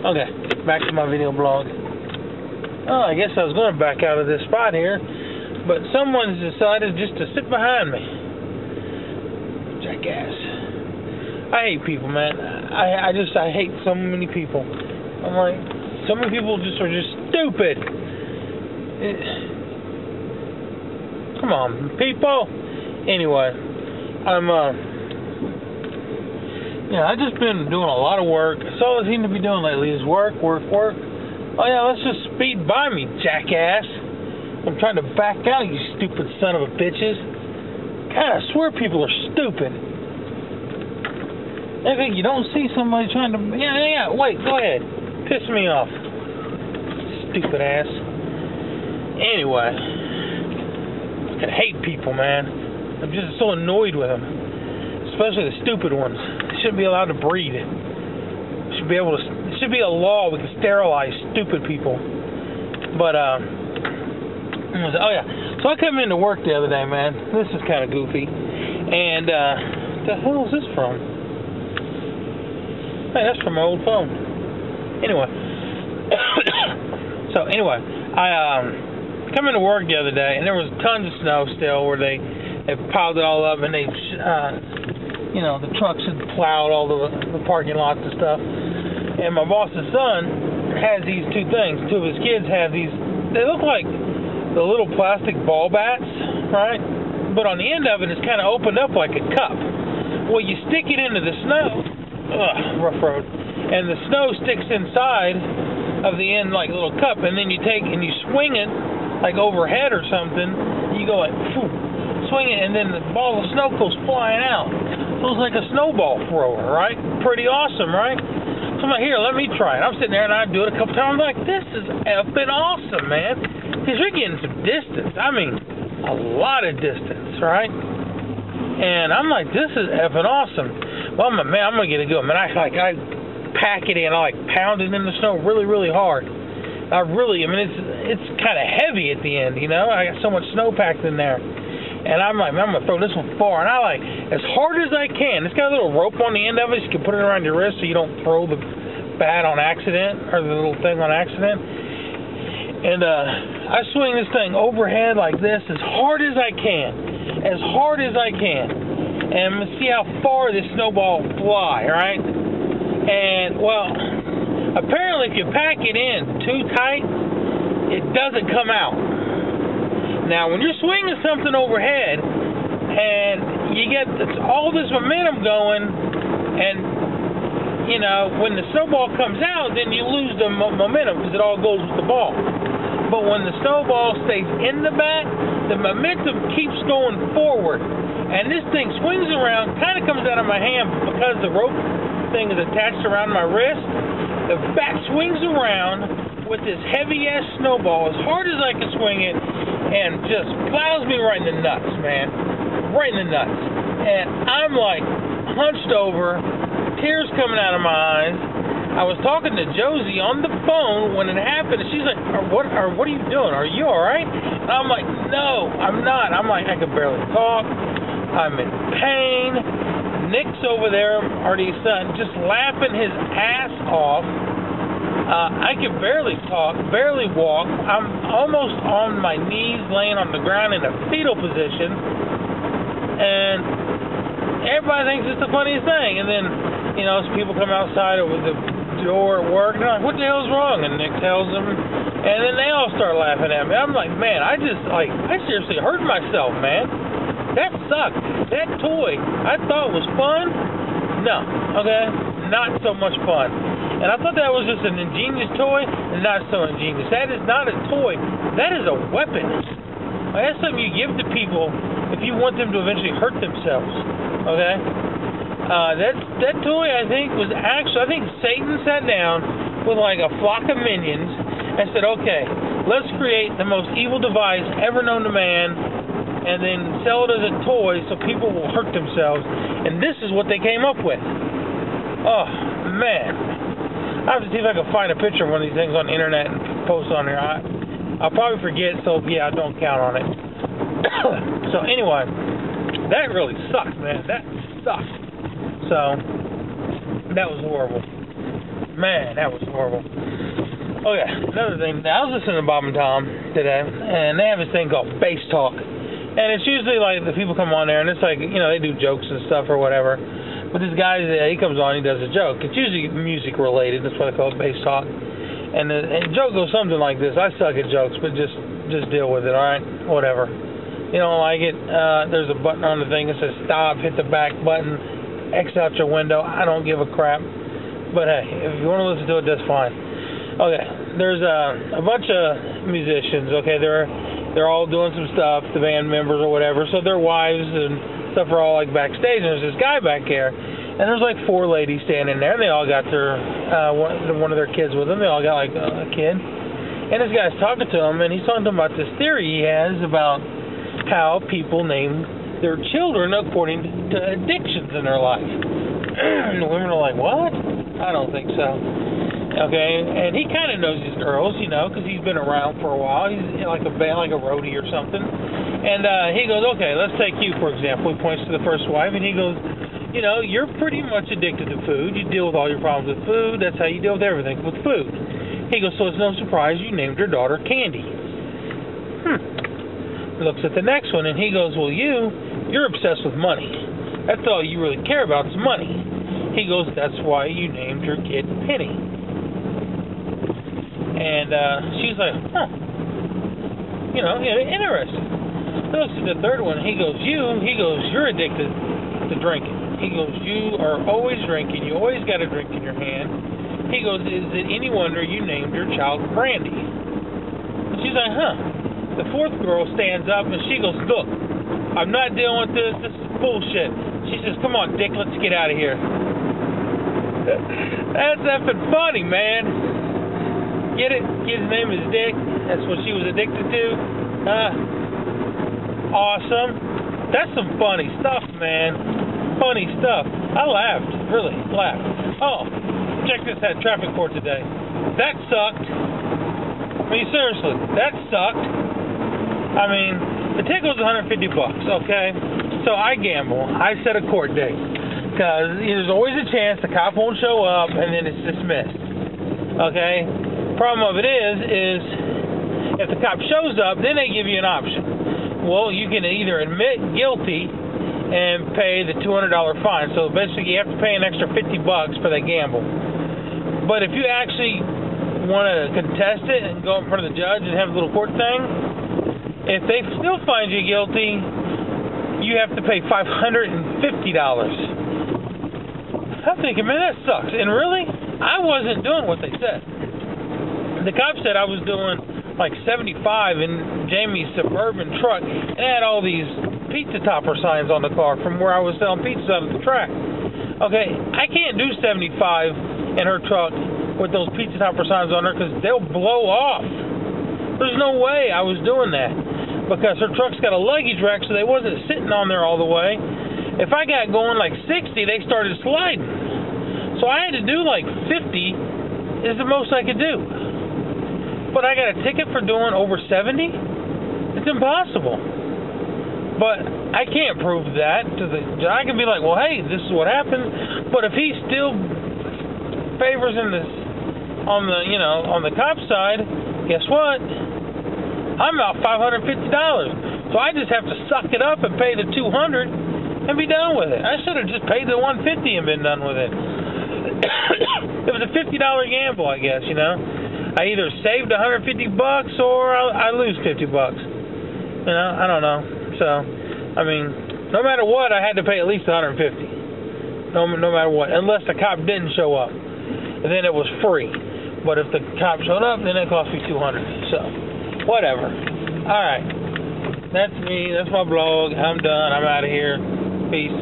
Okay, back to my video blog. Oh, I guess I was going to back out of this spot here, but someone's decided just to sit behind me. Jackass. I hate people, man. I hate so many people. I'm like, so many people are just stupid. Come on, people. Anyway, I've just been doing a lot of work. That's all I seem to be doing lately is work. Oh yeah, let's just speed by me, jackass. I'm trying to back out, you stupid son of a bitches. God, I swear people are stupid. I think you don't see somebody trying to... Yeah, wait, go ahead. Piss me off. Stupid ass. Anyway. I hate people, man. I'm just so annoyed with them. Especially the stupid ones. They shouldn't be allowed to breed. There should be a law we can sterilize stupid people. But, oh yeah. So I came into work the other day, man. This is kind of goofy. And, the hell is this from? Hey, that's from my old phone. Anyway. I come into work the other day, and there was tons of snow still where they piled it all up, and they, the trucks had plowed all the parking lots and stuff. And my boss's son has these two things. Two of his kids have these. They look like the little plastic ball bats, right? But on the end of it, it's kind of opened up like a cup. Well, you stick it into the snow. Rough road. And the snow sticks inside of the end like a little cup, and then you take and you swing it like overhead or something. You go like, phew, swing it, and then the ball of snow goes flying out. So it's like a snowball thrower, right? Pretty awesome, right? So I'm like, here, let me try it. I'm sitting there and I do it a couple times. I'm like, this is effing awesome, man. Because you're getting some distance. I mean, a lot of distance, right? And I'm like, this is effing awesome. Well, I'm going to get a good one. I pack it in. I pound it in the snow really, really hard. It's kind of heavy at the end, I got so much snow packed in there. And I'm like, man, I'm going to throw this one far. And I as hard as I can. It's got a little rope on the end of it. So you can put it around your wrist so you don't throw the bat on accident, or the little thing on accident. And I swing this thing overhead like this as hard as I can. As hard as I can. And I'm going to see how far this snowball will fly, right? And, well, apparently if you pack it in too tight, it doesn't come out. Now, when you're swinging something overhead, and you get all this momentum going, and, when the snowball comes out, then you lose the momentum because it all goes with the ball. But when the snowball stays in the bat, the momentum keeps going forward. And this thing swings around, kind of comes out of my hand because the rope thing is attached around my wrist. The bat swings around with this heavy-ass snowball as hard as I can swing it, and just plows me right in the nuts, man. Right in the nuts. And I'm like hunched over, tears coming out of my eyes. I was talking to Josie on the phone when it happened, and she's like, what are you doing? Are you all right? And I'm like, no, I'm not. I'm like, I can barely talk. I'm in pain. Nick's over there, Artie's son, just laughing his ass off. I can barely talk, barely walk. I'm almost on my knees, laying on the ground in a fetal position. And everybody thinks it's the funniest thing. And then, people come outside over the door at work, and they're like, what the hell's wrong? And Nick tells them, and then they all start laughing at me. I'm like, man, I seriously hurt myself, man. That sucked. That toy I thought was fun. No, okay? Not so much fun. And I thought that was just an ingenious toy, and not so ingenious. That is not a toy. That is a weapon. That's something you give to people if you want them to eventually hurt themselves. Okay? That toy, I think Satan sat down with like a flock of minions and said, okay, let's create the most evil device ever known to man, and then sell it as a toy so people will hurt themselves. And this is what they came up with. Oh, man. I have to see if I can find a picture of one of these things on the internet and post on there. I'll probably forget, so yeah, I don't count on it. So anyway, that really sucked, man. That sucked. So, that was horrible. Man, that was horrible. Oh yeah, another thing. I was listening to Bob and Tom today, and they have this thing called Bass Talk. And it's usually like the people come on there, and it's like, you know, they do jokes and stuff or whatever. But this guy, he comes on, he does a joke. It's usually music related. That's why they call it Bass Talk. And the joke goes something like this. I suck at jokes, but just deal with it, all right? Whatever. You don't like it, there's a button on the thing that says stop, hit the back button, X out your window. I don't give a crap. But hey, if you want to listen to it, that's fine. Okay, there's a bunch of musicians, okay? They're all doing some stuff, the band members or whatever, so their wives and stuff are all like backstage, and there's this guy back here, and there's like 4 ladies standing there, and they all got their one of their kids with them. They all got like a kid, and this guy's talking to them, and he's talking to them about this theory he has about how people name their children according to addictions in their life. And the women are like, what? I don't think so. Okay, and he kind of knows these girls, you know, because he's been around for a while. He's like a roadie or something. And he goes, okay, let's take you, for example. He points to the first wife, and he goes, you know, you're pretty much addicted to food. You deal with all your problems with food. That's how you deal with everything, with food. He goes, so it's no surprise you named your daughter Candy. Looks at the next one, and he goes, well, you're obsessed with money. That's all you really care about is money. He goes, that's why you named your kid Penny. And she's like, huh. You know, interesting. He looks at the third one, he goes, you're addicted to drinking. He goes, you are always drinking. You always got a drink in your hand. He goes, is it any wonder you named your child Brandy? And she's like, huh. The fourth girl stands up and she goes, look, I'm not dealing with this. This is bullshit. She says, come on, Dick, let's get out of here. That's effing funny, man. Get it? Kid's name is Dick. That's what she was addicted to. Awesome. That's some funny stuff, man. Funny stuff. I laughed. Really laughed. Oh, check this out. Traffic court today. That sucked. I mean, seriously, that sucked. I mean, the ticket was $150, okay? So I gamble. I set a court date. Because there's always a chance the cop won't show up and then it's dismissed. Okay? Problem of it is if the cop shows up, then they give you an option. Well, you can either admit guilty and pay the $200 fine. So basically you have to pay an extra $50 for that gamble. But if you actually want to contest it and go in front of the judge and have a little court thing, if they still find you guilty, you have to pay $550. I'm thinking, man, that sucks. And really, I wasn't doing what they said. The cop said I was doing like 75 in Jamie's Suburban truck and had all these pizza topper signs on the car from where I was selling pizzas out of the track. Okay, I can't do 75 in her truck with those pizza topper signs on her because they'll blow off. There's no way I was doing that because her truck's got a luggage rack, so they wasn't sitting on there all the way. If I got going like 60, they started sliding. So I had to do like 50 is the most I could do. But I got a ticket for doing over 70? It's impossible. But I can't prove that to the judge. I can be like, well, hey, this is what happened. But if he still favors in this on the cop side, guess what? I'm out $550. So I just have to suck it up and pay the $200 and be done with it. I should have just paid the $150 and been done with it. It was a $50 gamble, I guess, you know. I either saved $150 or I lose $50. You know, I don't know. So, I mean, no matter what, I had to pay at least $150. No matter what, unless the cop didn't show up, and then it was free. But if the cop showed up, then it cost me $200. So, whatever. All right, that's me. That's my blog. I'm done. I'm out of here. Peace.